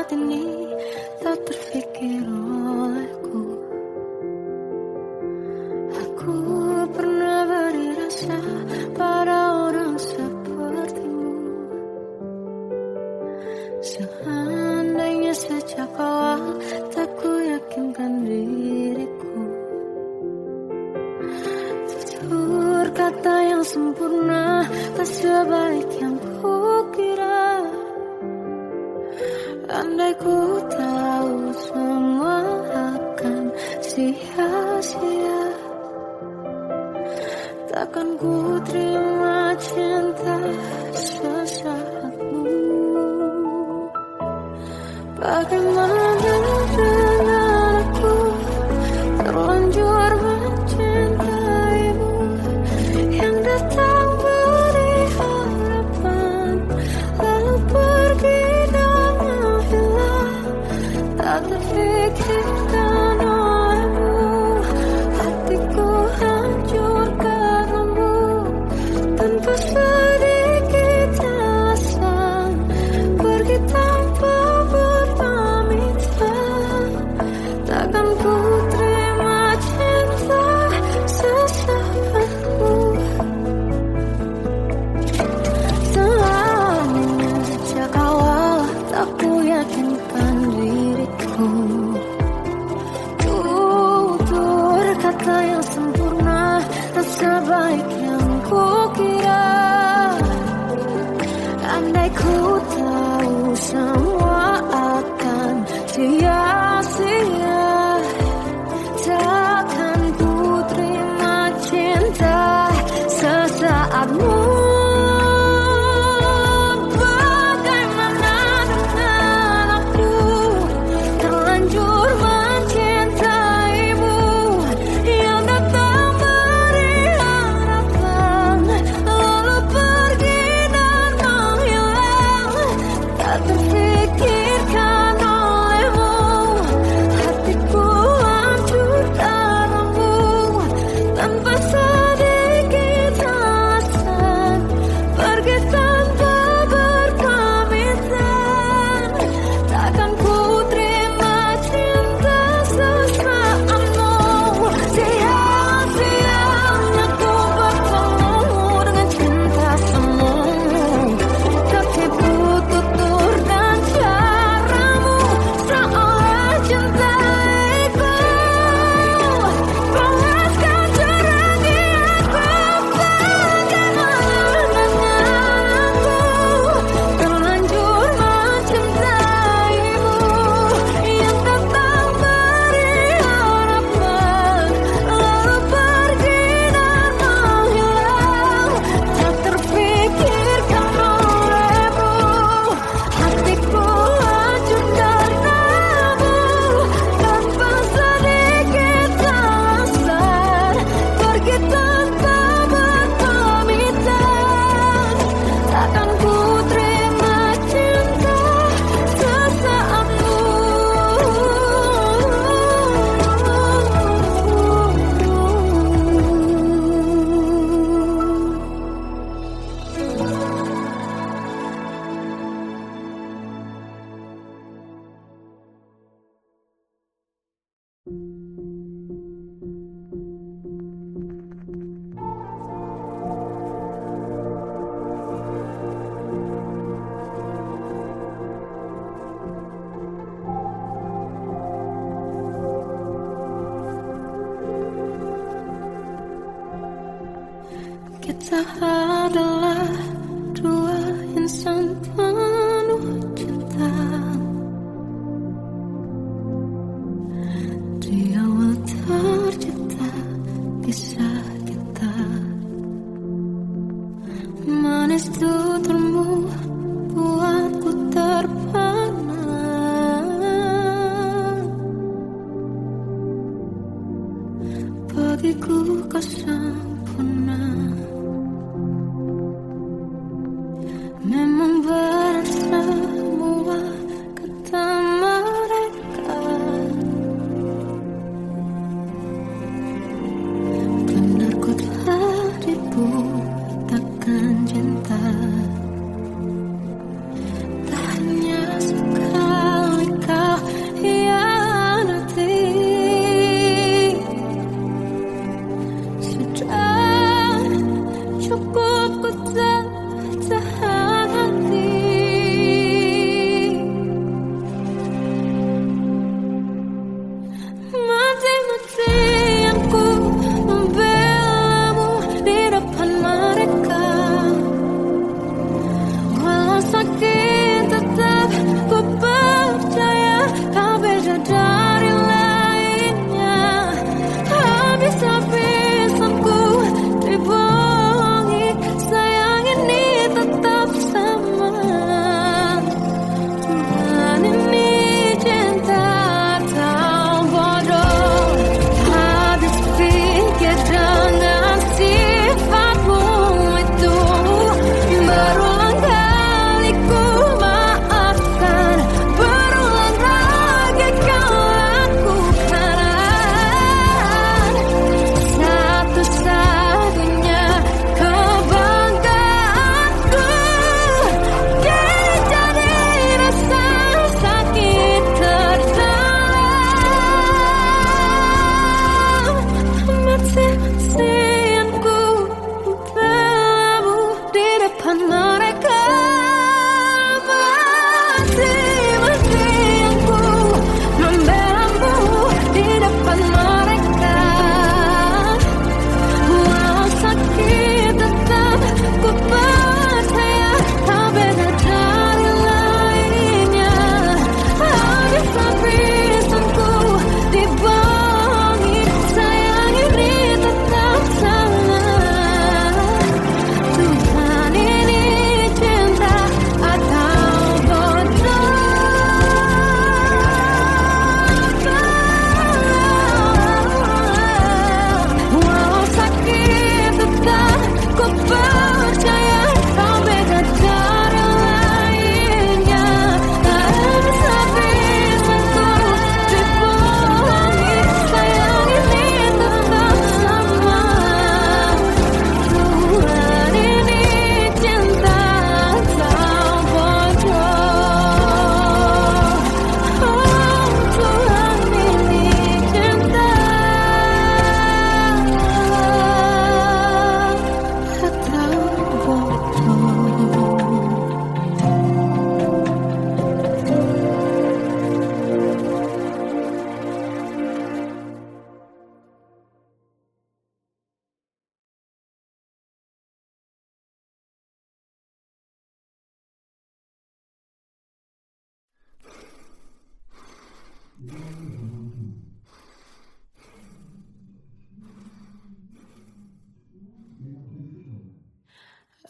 saat ini tak terfikir olehku. Aku pernah beri rasa pada orang sepertimu. Seandainya sejak awal tak ku yakinkan diriku. Tutur kata yang sempurna tak sebaik yang kukira. Andai ku tahu semua akan sia-sia, takkan ku terima cinta sesaatmu. Bagaimana dengan aku terlanjur mencintaimu, yang datang beri harapan lalu pergi dan menghilang, tak terfikirkan olehmu. Hatiku hancur karenamu tanpa sedikit alasan, pergi tanpa berpamitan. Takkan ku terima cinta sesaatmu. Selamanya sejak awal tak ku yakinkan diriku. Tutur kata yang sempurna tak sebaik yang kukira. Andai ku tahu semua akan sia-sia, takkan ku terima cinta sesaatmu. Bagaimana dengan aku terlanjur mencintaimu, yang datang beri harapan lalu pergi dan menghilang, tak terfikirkan olehmu. Hatiku hancur karenamu tanpa sedikit alasan, pergi tanpa berpamitan. Takkan ku terima cinta sesaatmu. Sia-sianya ku bertemu dengan cinta semu, tertipu tutur dan caramu, seolah cintaiku panaskan cerah di aku. Bagaimana dengan aku terlanjur mencintaimu, yang datang beri harapan lalu pergi dan menghilang, tak terfikirkan olehmu. Hatiku hancur karenamu tanpa sedikit alasan, pergi tanpa berpamitan. Takkan ku terima cinta sesaatmu. Kita adalah dua insan penuh cinta. Di awal tercipta kisah kita, manis tuturmu buatku terpana. Bagiku kau sempurna.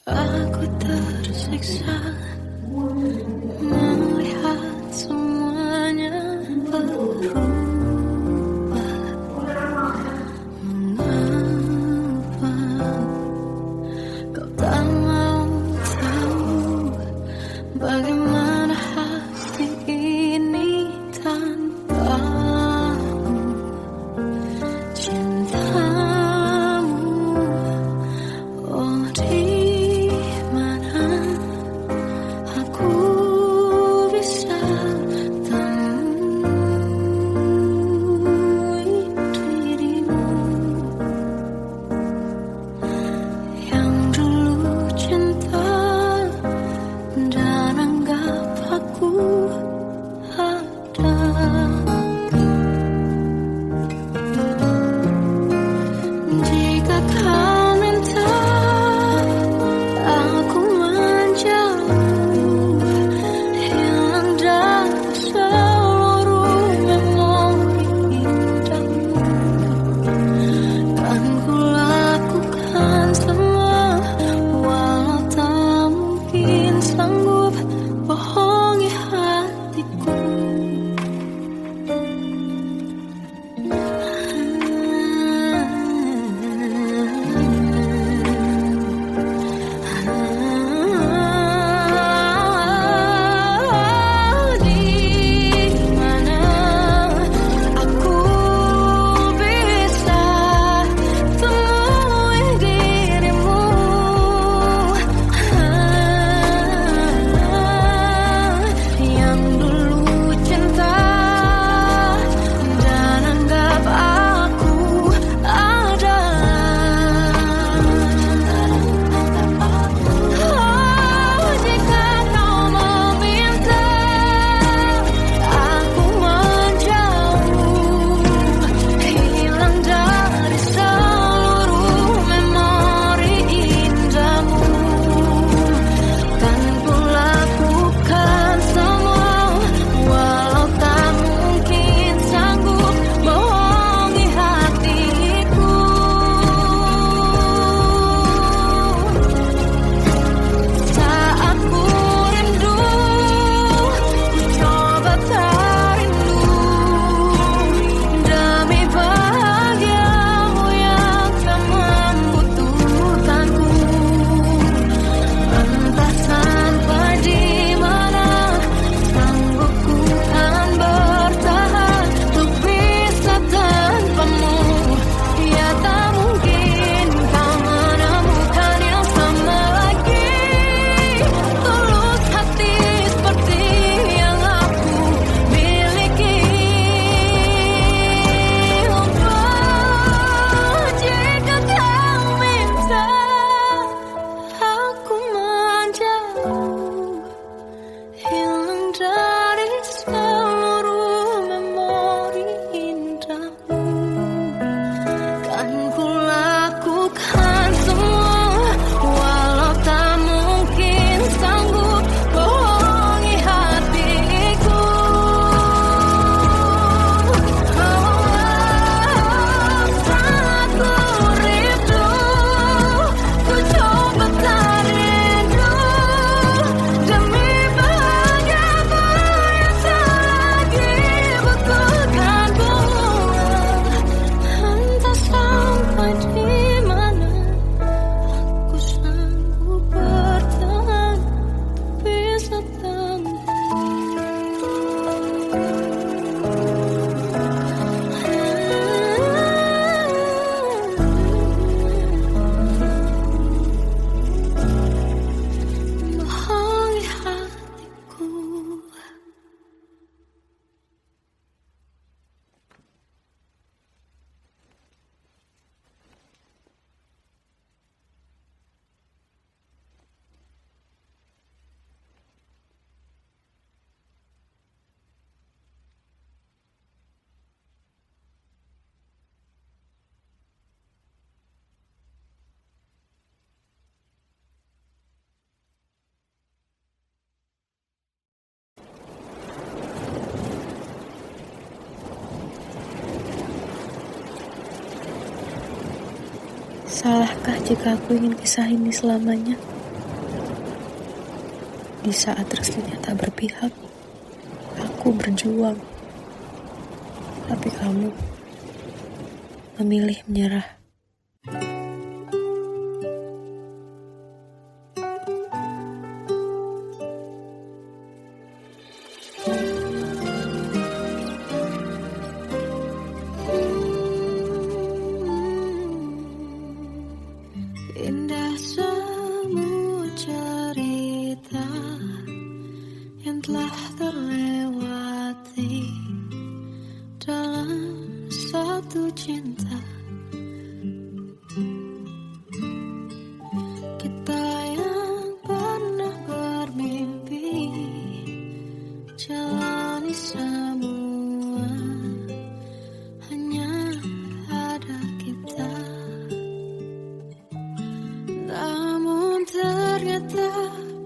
Aku tersiksa melihat semuanya berubah. Mengapa kau tak mau tahu bagaimana hati ini tanpamu? Cintamu, oh di mana aku bisa temu? Salahkah jika aku ingin kisah ini selamanya? Di saat restunya tak berpihak, aku berjuang. Tapi kamu memilih menyerah. Indah semua cerita yang telah terlewati dalam satu cinta. Kita yang pernah bermimpi jalani semua, hanya ada kita. Namun ternyata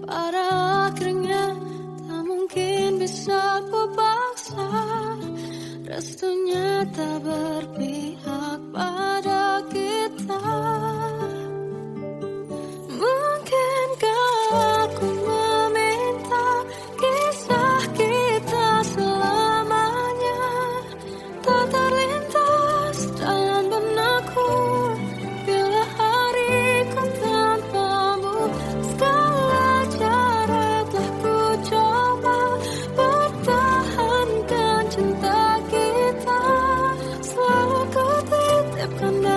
pada akhirnya tak mungkin bisa ku paksa. Restunya tak berpihak pada kita. Mungkinkah aku meminta kisah kita selamanya tak terlintas dalam benakku bila hariku tanpamu. Segala cara telah ku coba pertahankan cinta kita, selalu ku titipkan.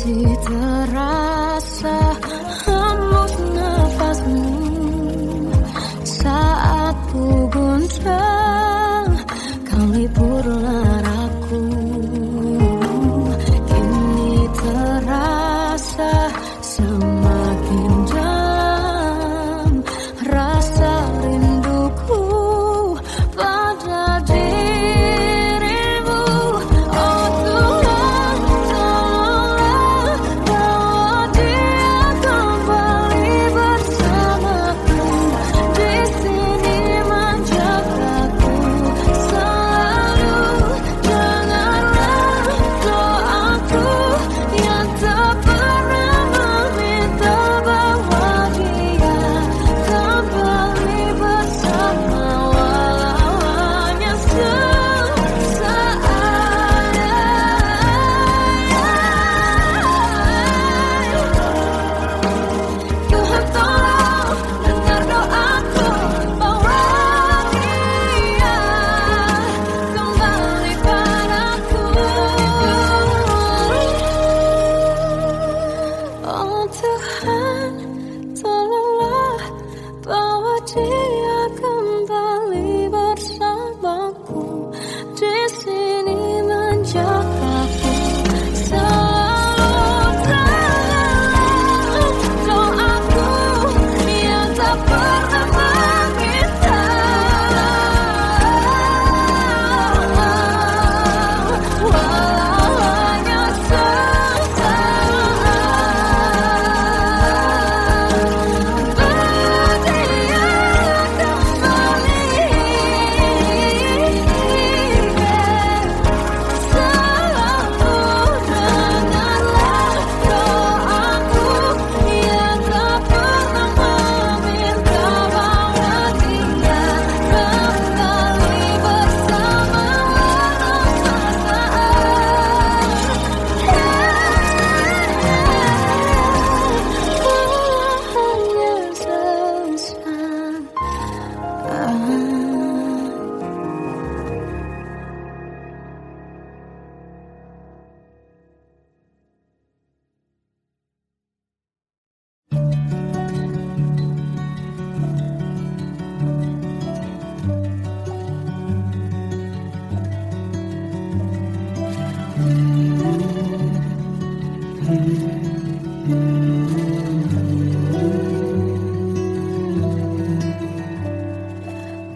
masih terasa hembus nafasmu saat ku goncang, kau liburlah aku. Kini terasa semakin dalam rasa rinduku pada dirimu. Oh Tuhan, tolonglah bawa dia kembali bersamaku. Di sini menjagaku selalu. Janganlah doaku yang tak pernah meminta bawa dia kembali bersama, walau hanya sesaat. Tuhan tolong dengar doaku, bawa dia kembali padaku. Oh Tuhan, tolonglah bawa dia kembali bersamaku. Di sini menjagaku selalu. Janganlah doaku yang tak pernah meminta, walau hanya sesaat.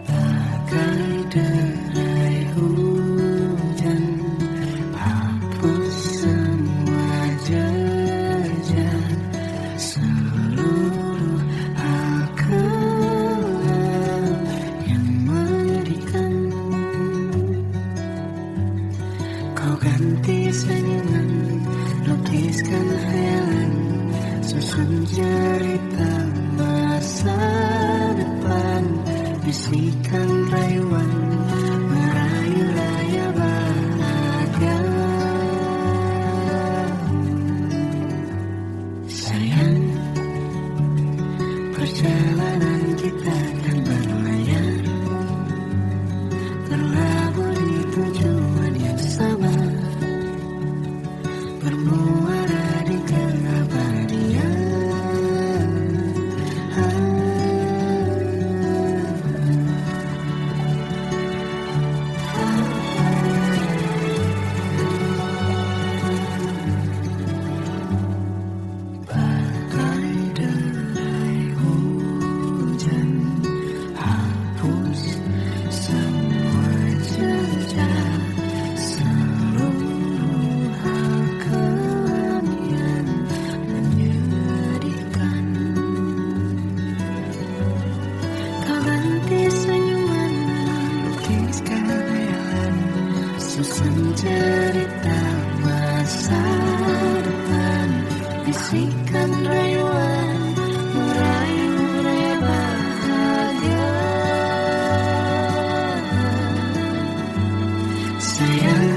Bagai derai hujan, hapus semua jejak seluruh hal kelam yang menyedihkan. Kau ganti senyuman, lukiskan hayalan, susun cerita masa depan. Bisikan rayuan, merayu raya bahagia. Sayang, perjalanan kita akan berlayar, berlabuh di tujuan yang sama, bermuara di keabadian. Cerita masa depan, bisikan rayuan, merayu raya bahagia. Sayang,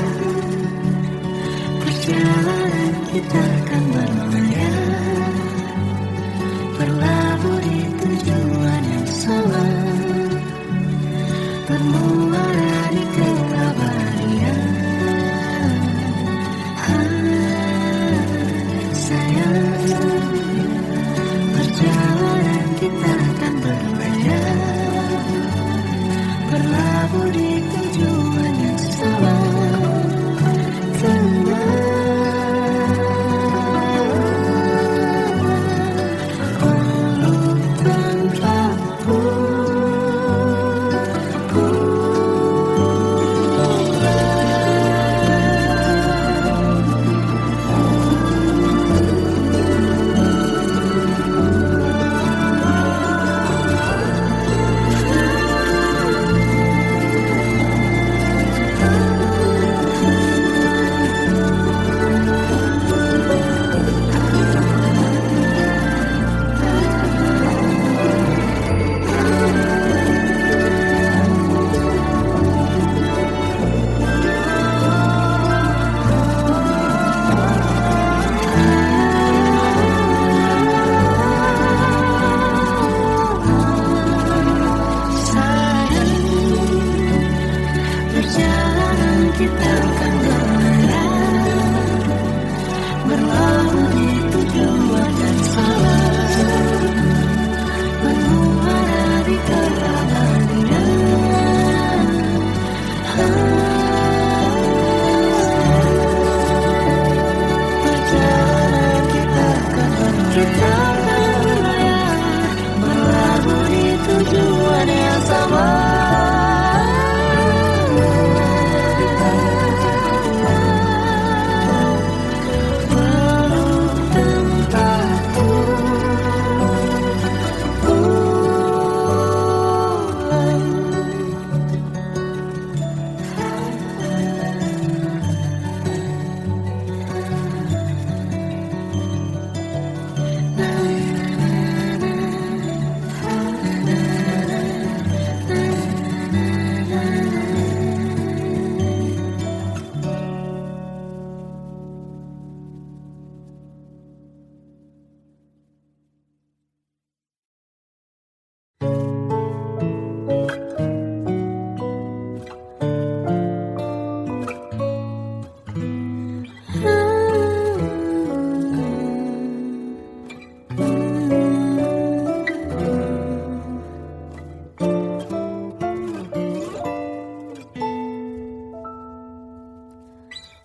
perjalanan kita akan berlayar, berlabuh di tujuan yang sama, bermuara di keabadian.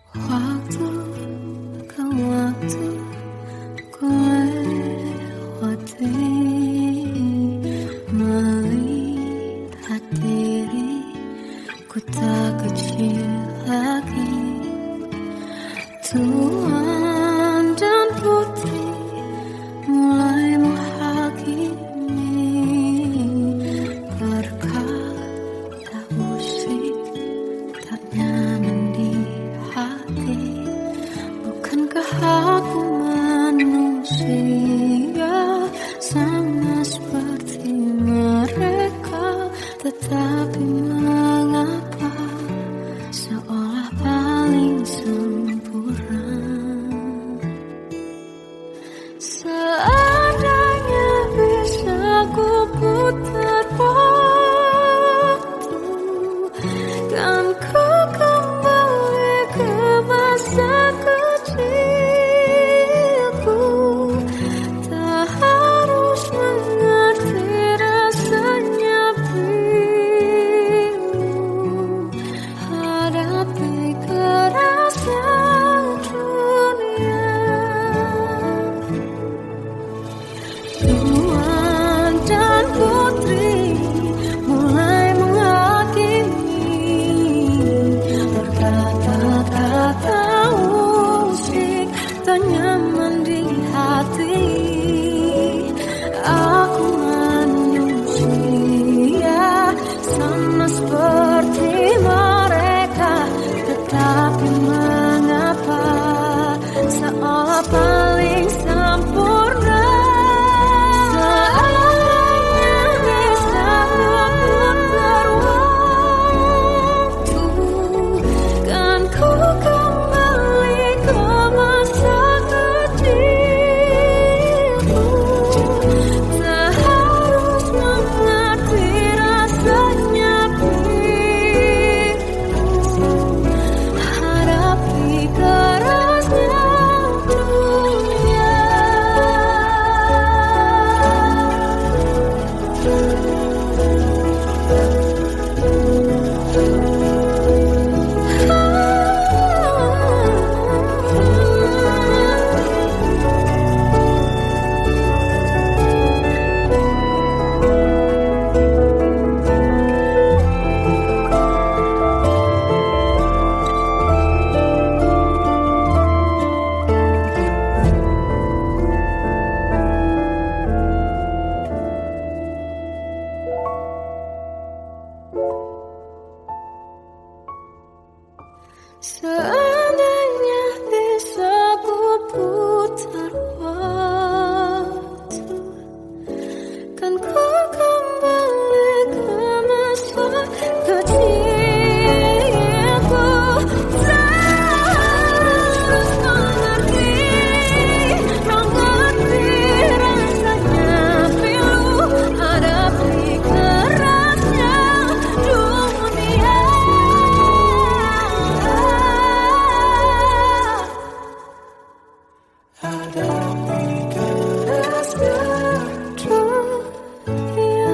Waktu ke waktu ku lewati, melihat diri ku tak kecil lagi. Tuan dan putri mulai menghakimi, berkata musik tak nyaman di hati. Bukankah aku manusia sama seperti mereka? Tetapi mengapa seolah paling sempurna? Seandainya bisa ku putar waktu, kan ku kembali ke masa kecilku. Tak harus mengerti rasanya bingung, hadapi kerasnya dunia. Tuan dan putri mulai menghakimi, berkata-kata musik tak nyaman di hati. Aku manusia sama seperti mereka, tetapi mengapa seolah paling sempurna? Seandainya bisa memutar waktu, kan ku kembali ke masa kecilku. Tak harus mengerti rasanya bingung, hadapi kerasnya dunia. Seandainya bisa ku putar waktu, kan ku kembali ke masa kecilku. Terus mengerti rasanya pilu, hadapi kerasnya dunia. Hadapi kerasnya dunia.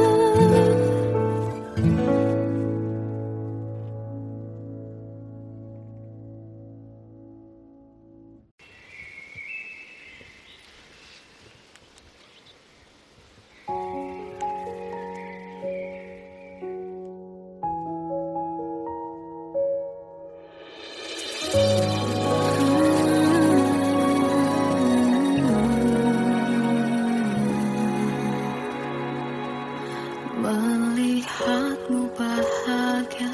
Melihatmu bahagia,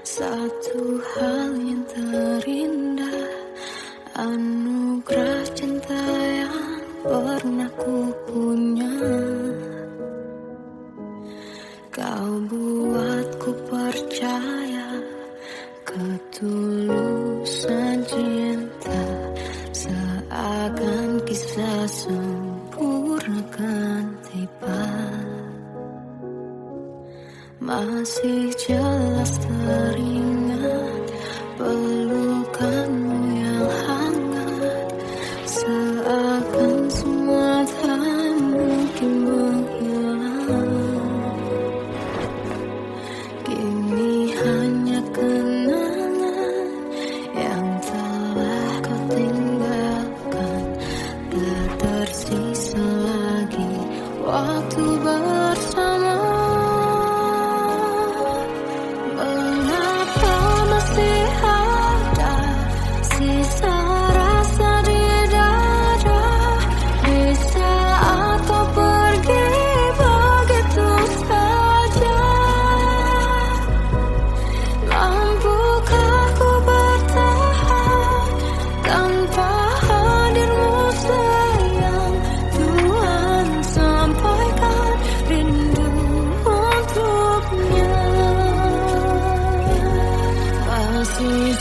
satu hal yang terindah, anugerah cinta yang pernah ku punya. Kau buatku percaya ketulusan cinta, seakan kisah sempurna kan tiba. Masih jelas teringat pelukanmu yang hangat, seakan semua tak mungkin menghilang. Kini hanya kenangan yang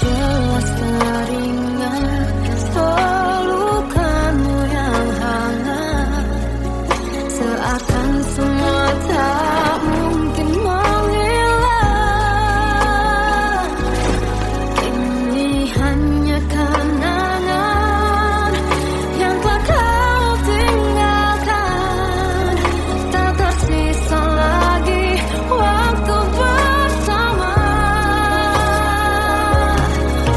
jelas teringat pelukanmu yang hangat, seakan semua tak mungkin menghilang. Ini hanya kenangan yang telah kau tinggalkan, tak tersisa lagi waktu bersama.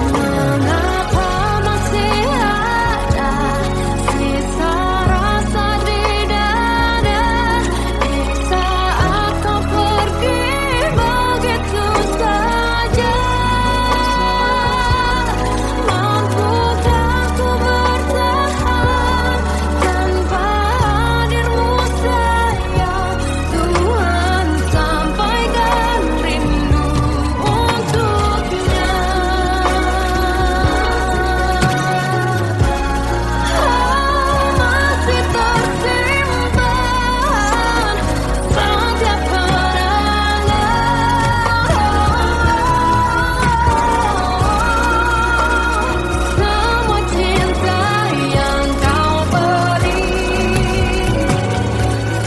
Mengapa masih ada sisa rasa di dada di saat kau pergi begitu saja? Mampukah ku bertahan tanpa hadirmu sayang? Tuhan, sampaikan rindu untuknya. Masih tersimpan setiap semua cinta yang kau beri.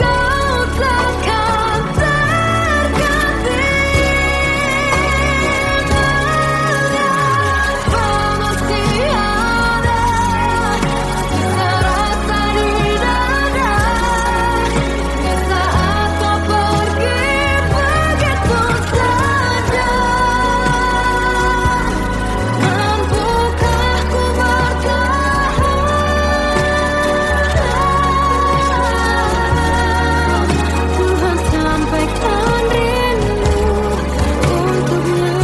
Kau takkan terganti. Mengapa masih ada sisa rasa di dada di saat kau pergi begitu saja? Mampukah ku bertahan? Tuhan, sampaikan rindu untuknya.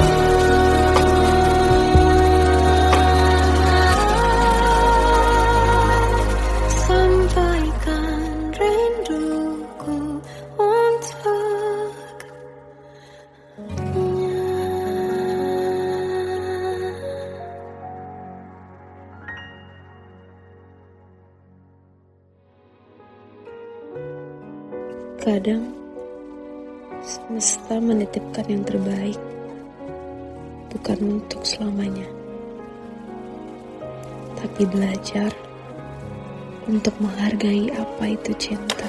Sampaikan rinduku untuknya. Kadang semesta menitipkan yang terbaik, bukan untuk selamanya, tapi belajar untuk menghargai apa itu cinta.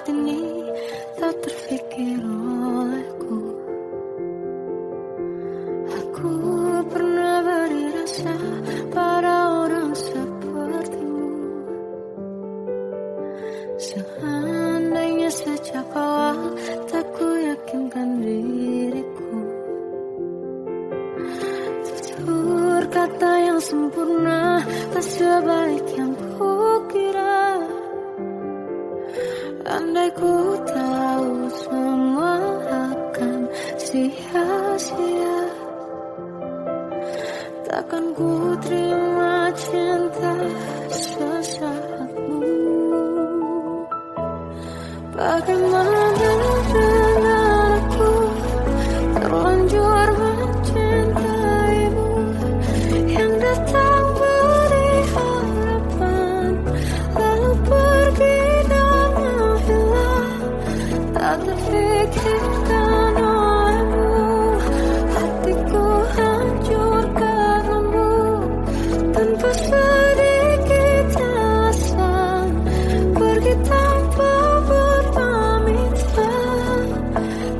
saat ini tak terfikir olehku. Aku pernah beri rasa pada orang sepertimu. Seandainya sejak awal tak ku yakinkan diriku. Tutur kata yang sempurna tak sebaik yang kukira. Andai ku tahu semua akan sia-sia, takkan ku terima cinta sesaatmu. Bagaimana dengan aku terlanjur mencintaimu, yang datang beri harapan lalu pergi dan menghilang. Tak terfikirkan olehmu, hatiku hancur karenamu. Tanpa sedikit alasan pergi tanpa berpamitan.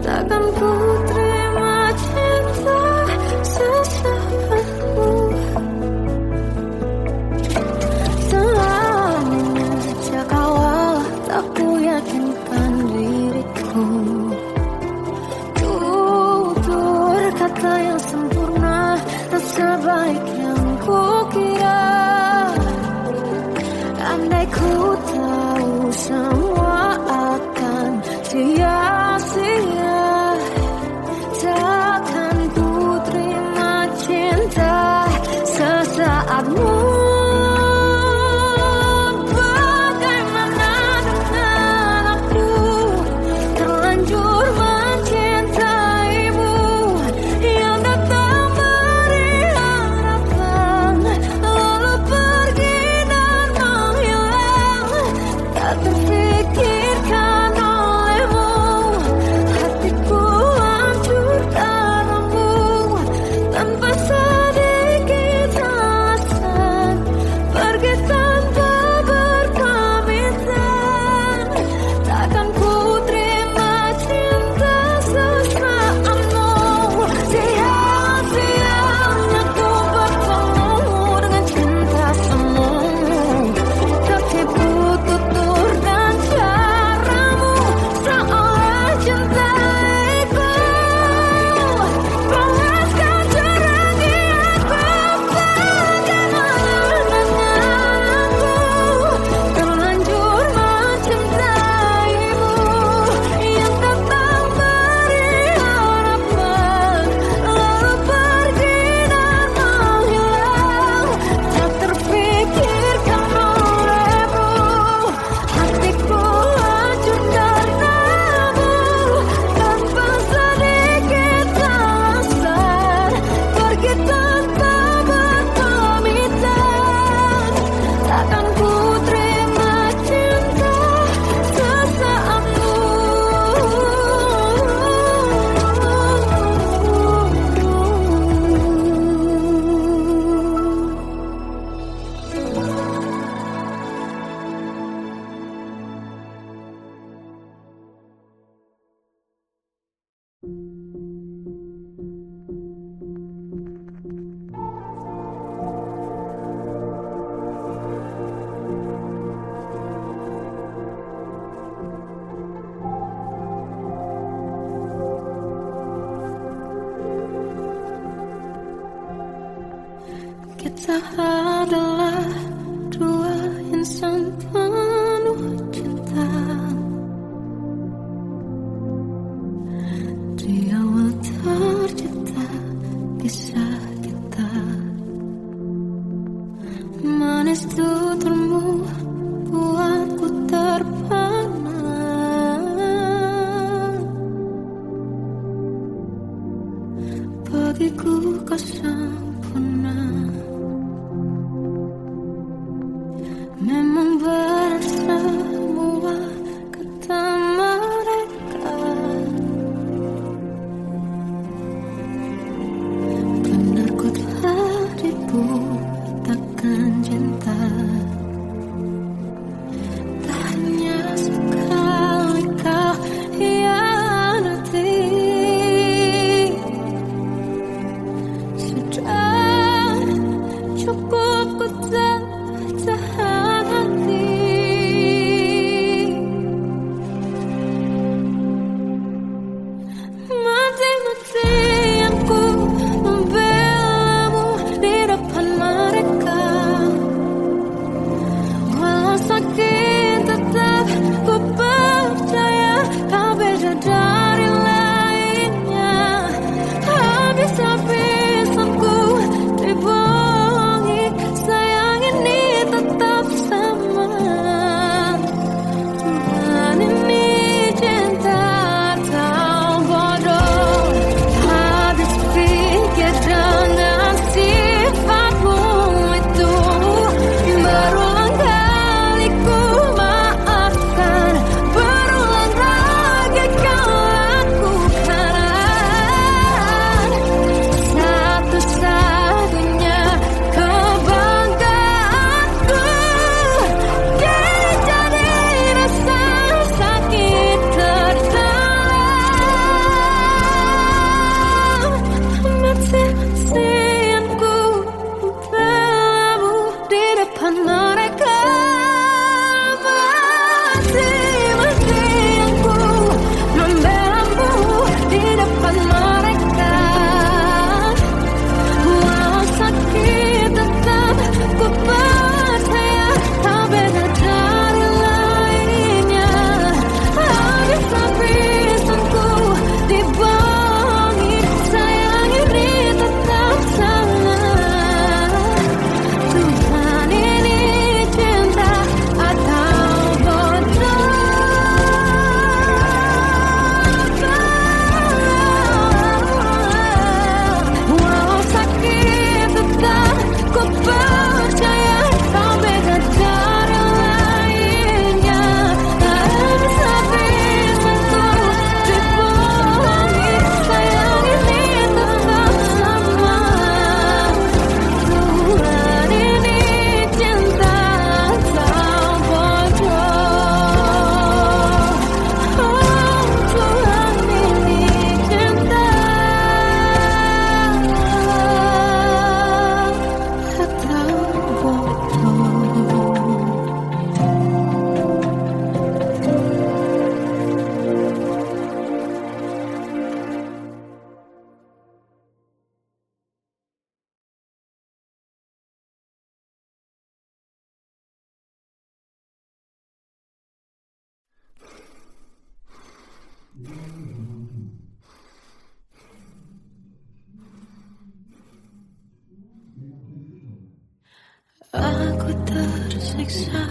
Takkan ku terima cinta sesaatmu. Selamanya sejak awal tak ku yakinkan diriku. Tutur kata yang sempurna tak sebaik yang kukira. Andai ku tahu semua akan sia-sia, takkan ku terima cinta sesaatmu. Bagaimana dengan aku terlanjur mencintaimu, yang datang beri harapan lalu pergi dan menghilang. Tak terfikirkan olehmu, hatiku hancur karenamu. Tanpa sedikit alasan pergi tanpa berpamitan. Takkan ku terima cinta sesaatmu. Sia-sianya ku bertemu dengan cinta semu. Tertipu tutur dan caramu, seolah cintaiku panaskan terangi aku. Bagaimana dengan aku terlanjur mencintaimu, yang datang beri harapan lalu pergi dan menghilang. Tak terfikirkan olehmu, hatiku hancur karenamu. Tanpa sedikit alasan pergi tanpa berpamitan. Takkan ku terima cinta sesaatmu. Kita adalah dua insan penuh cinta. Di awal tercipta kisah kita. Manis tuturmu buatku terpana. Bagiku kau sempurna. Memang berat semua kata mereka. Benar ku telah dibuatakan cinta. Tak hanya sekali menyiksa.